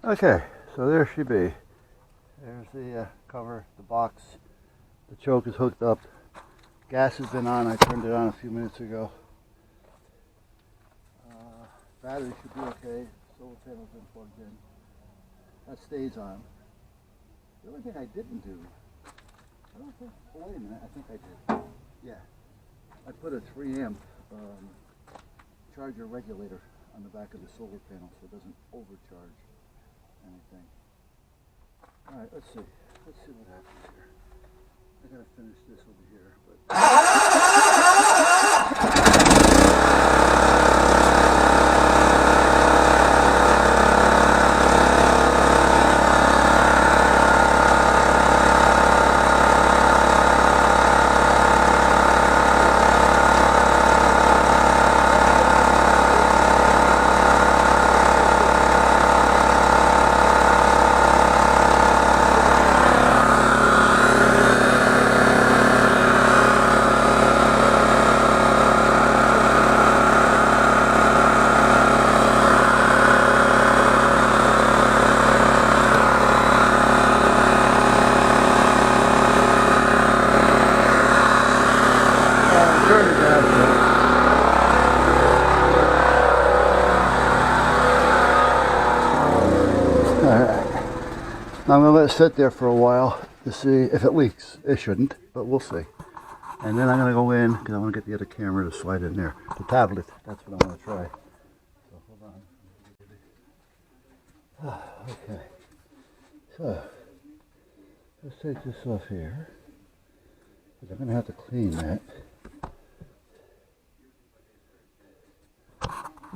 Okay, so there she be. There's the cover, the box. The choke is hooked up. Gas has been on. I turned it on a few minutes ago. Battery should be okay. Solar panel's been plugged in. That stays on. The only thing I didn't do, I don't think, oh wait a minute, I think I did. Yeah. I put a 3 amp charger regulator on the back of the solar panel so it doesn't overcharge anything. Alright, let's see. Let's see what happens here. I gotta finish this over here, I'm going to let it sit there for a while to see if it leaks. It shouldn't, but we'll see. And then I'm going to go in because I want to get the other camera to slide in there. The tablet, that's what I want to try. So hold on. Okay. So, let's take this off here. Because I'm going to have to clean that.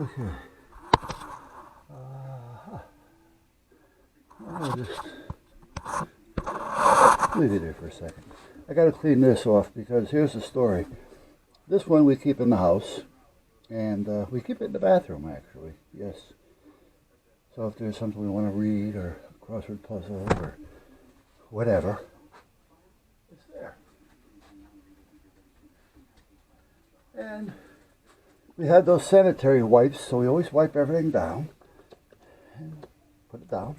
Okay. I'll just leave it there for a second. I got to clean this off because here's the story. This one we keep in the house, and we keep it in the bathroom actually. Yes. So if there's something we want to read or a crossword puzzle or whatever, it's there. And we had those sanitary wipes, so we always wipe everything down and put it down.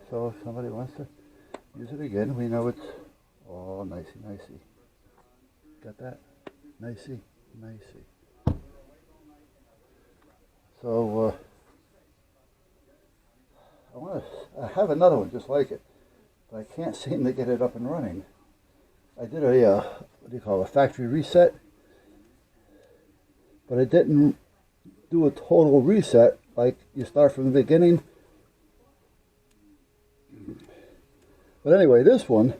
So if somebody wants to use it again, we know it's all nicey nicey. Got that? Nicey nicey. So I have another one just like it, but I can't seem to get it up and running. I did a what do you call it, a factory reset, but I didn't do a total reset like you start from the beginning. But anyway, this one,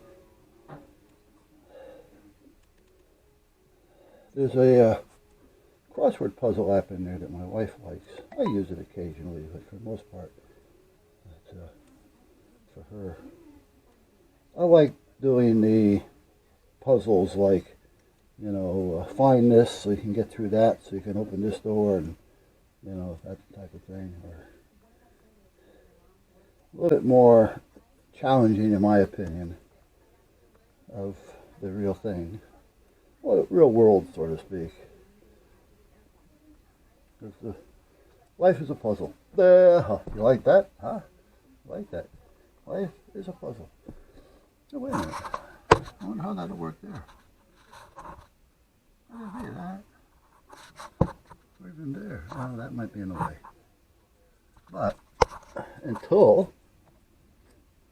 there's a crossword puzzle app in there that my wife likes. I use it occasionally, but for the most part, it's for her. I like doing the puzzles like, you know, find this so you can get through that, so you can open this door, and, you know, that type of thing. Or a little bit more challenging, in my opinion, of the real thing. Well, the real world, so to speak. Because the life is a puzzle. You like that? Huh? You like that? Life is a puzzle. So wait a minute. I wonder how that'll work there. I didn't see that. Or even there. Oh, that might be in the way. But until,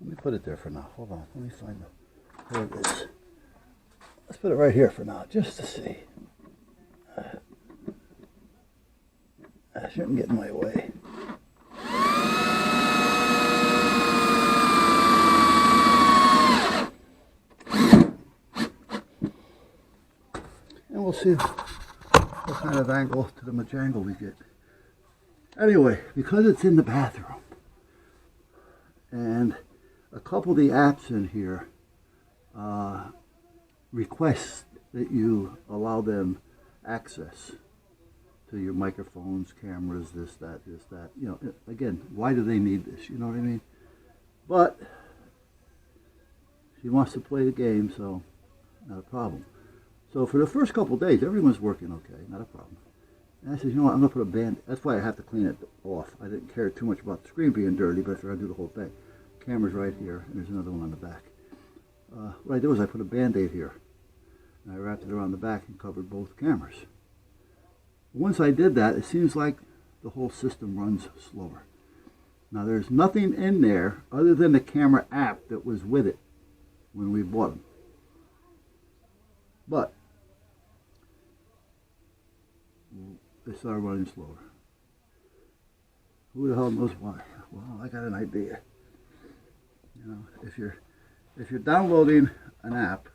let me put it there for now. Hold on. Let me find it. There it is. Let's put it right here for now, just to see. I shouldn't get in my way. And we'll see what kind of angle to the majangle we get. Anyway, because it's in the bathroom, and a couple of the apps in here request that you allow them access to your microphones, cameras, this, that. You know, again, why do they need this? You know what I mean? But she wants to play the game, so not a problem. So for the first couple of days, everyone's working okay, not a problem. And I said, you know what, I'm going to put a band. That's why I have to clean it off. I didn't care too much about the screen being dirty, but I figured I'd do the whole thing. Camera's right here, and there's another one on the back. What I did was I put a Band-Aid here. And I wrapped it around the back and covered both cameras. Once I did that, it seems like the whole system runs slower. Now there's nothing in there other than the camera app that was with it when we bought them. But they started running slower. Who the hell knows why? Well, I got an idea. You know, if you're downloading an app,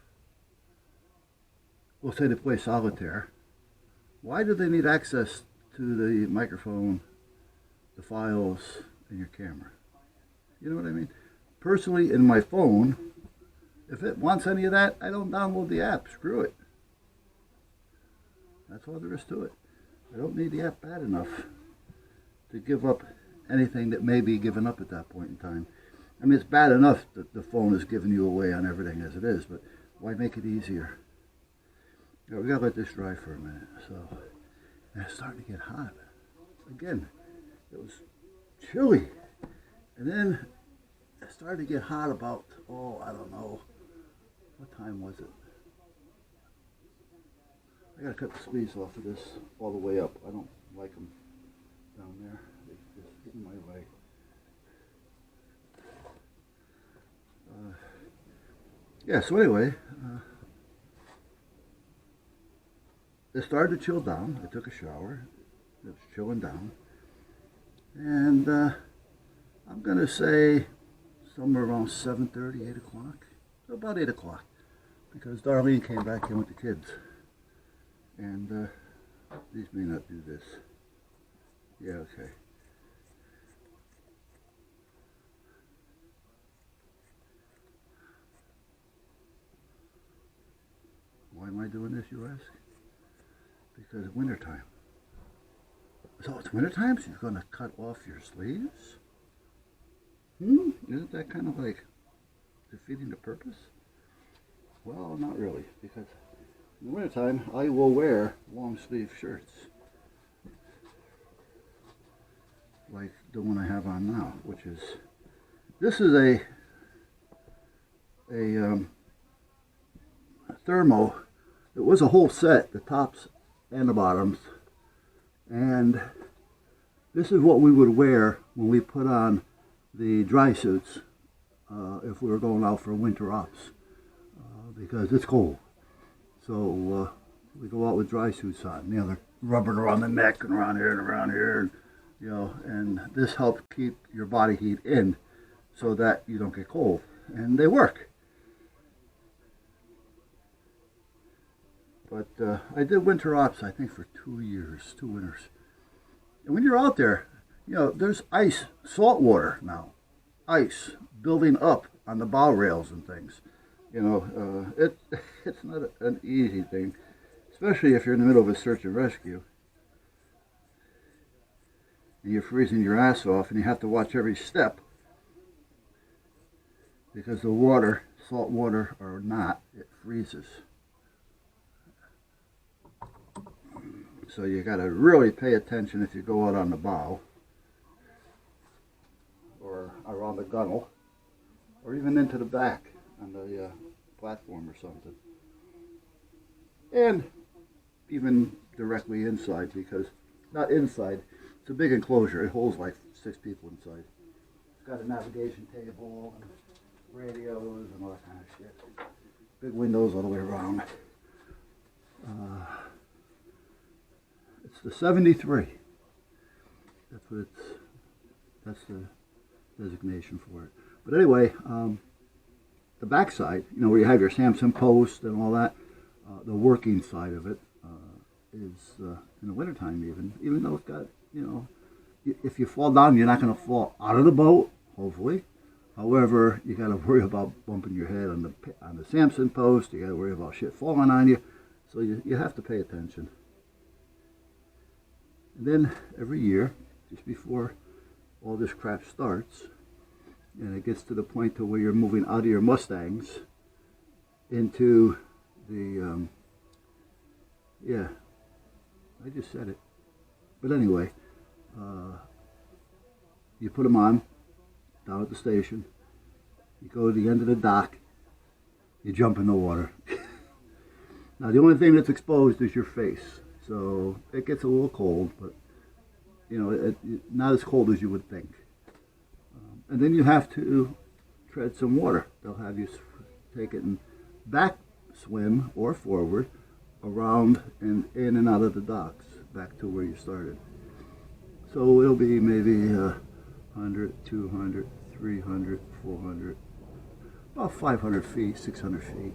we'll say to play solitaire, why do they need access to the microphone, the files, and your camera? You know what I mean? Personally, in my phone, if it wants any of that, I don't download the app. Screw it. That's all there is to it. I don't need the app bad enough to give up anything that may be given up at that point in time. I mean, it's bad enough that the phone is giving you away on everything as it is, but why make it easier? You know, we gotta let this dry for a minute. So, and it's starting to get hot. Again, it was chilly. And then it started to get hot about, I don't know, what time was it? I gotta cut the sleeves off of this all the way up. I don't like them down there. They just get in my way. Yeah, so anyway, it started to chill down. I took a shower. It was chilling down. And I'm going to say somewhere around 7:30, 8 o'clock. So about 8 o'clock. Because Darlene came back in with the kids. And these may not do this. Yeah, okay. Why am I doing this, you ask? Because it's wintertime. So it's wintertime, so you're going to cut off your sleeves? Isn't that kind of like defeating the purpose? Well, not really, because in the wintertime, I will wear long sleeve shirts. Like the one I have on now, which is, this is a thermo. It was a whole set, the tops and the bottoms, and this is what we would wear when we put on the dry suits if we were going out for winter ops, because it's cold. So we go out with dry suits on. You know, they're rubbing around the neck and around here, and, you know, and this helps keep your body heat in so that you don't get cold, and they work. But I did winter ops, I think, for 2 years, 2 winters. And when you're out there, you know, there's ice, salt water now, ice building up on the bow rails and things. You know, it's not an easy thing, especially if you're in the middle of a search and rescue. And you're freezing your ass off, and you have to watch every step because the water, salt water or not, it freezes. So you got to really pay attention if you go out on the bow or around the gunnel or even into the back on the platform or something. And even directly inside, because, not inside, it's a big enclosure. It holds like 6 people inside. It's got a navigation table and radios and all that kind of shit. Big windows all the way around. It's the 73. That's the designation for it. But anyway, the back side, you know, where you have your Samson post and all that, the working side of it is in the wintertime even though it's got, you know, if you fall down, you're not going to fall out of the boat, hopefully. However, you got to worry about bumping your head on the Samson post. You got to worry about shit falling on you. So you have to pay attention. And then every year, just before all this crap starts, and it gets to the point to where you're moving out of your Mustangs into the, yeah, I just said it, But anyway, uh, you put them on down at the station. You go to the end of the dock. You jump in the water. Now the only thing that's exposed is your face, so it gets a little cold, but not as cold as you would think. And then you have to tread some water. They'll have you take it and back swim or forward around and in and out of the docks back to where you started. So it'll be maybe 100, 200, 300, 400, about 500 feet, 600 feet.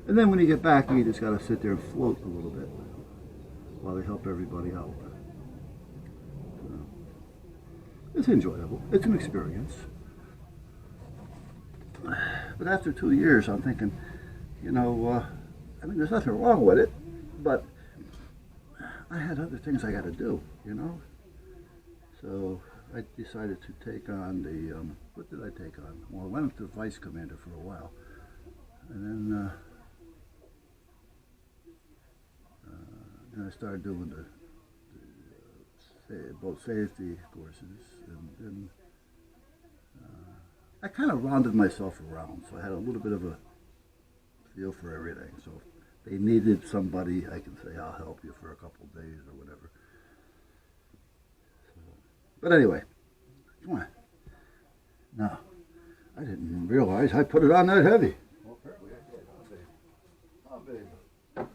And then when you get back, you just got to sit there and float a little bit while they help everybody out. So, it's enjoyable. It's an experience. But after 2 years, I'm thinking, I mean, there's nothing wrong with it, but I had other things I got to do, So I decided to take on what did I take on? Well, I went up to vice commander for a while, and then I started doing the boat safety courses, and then I kind of rounded myself around, so I had a little bit of a feel for everything. So if they needed somebody, I can say, I'll help you for a couple of days or whatever. So, but anyway, come on. No, I didn't realize I put it on that heavy. Well, apparently I did. How big? How big?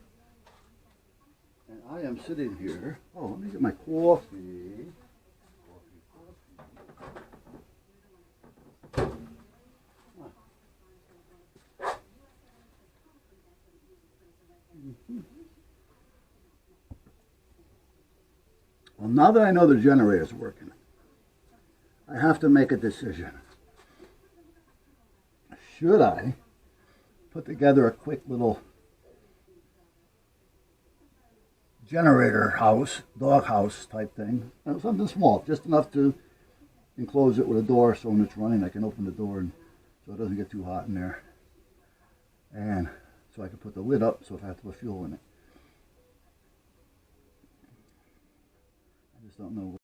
And I am sitting here. Oh, let me get my coffee. Well, now that I know the generator's working, I have to make a decision. Should I put together a quick little generator house, dog house type thing? Something small, just enough to enclose it with a door so when it's running I can open the door and so it doesn't get too hot in there. And so I can put the lid up so if I have to put fuel in it. I just don't know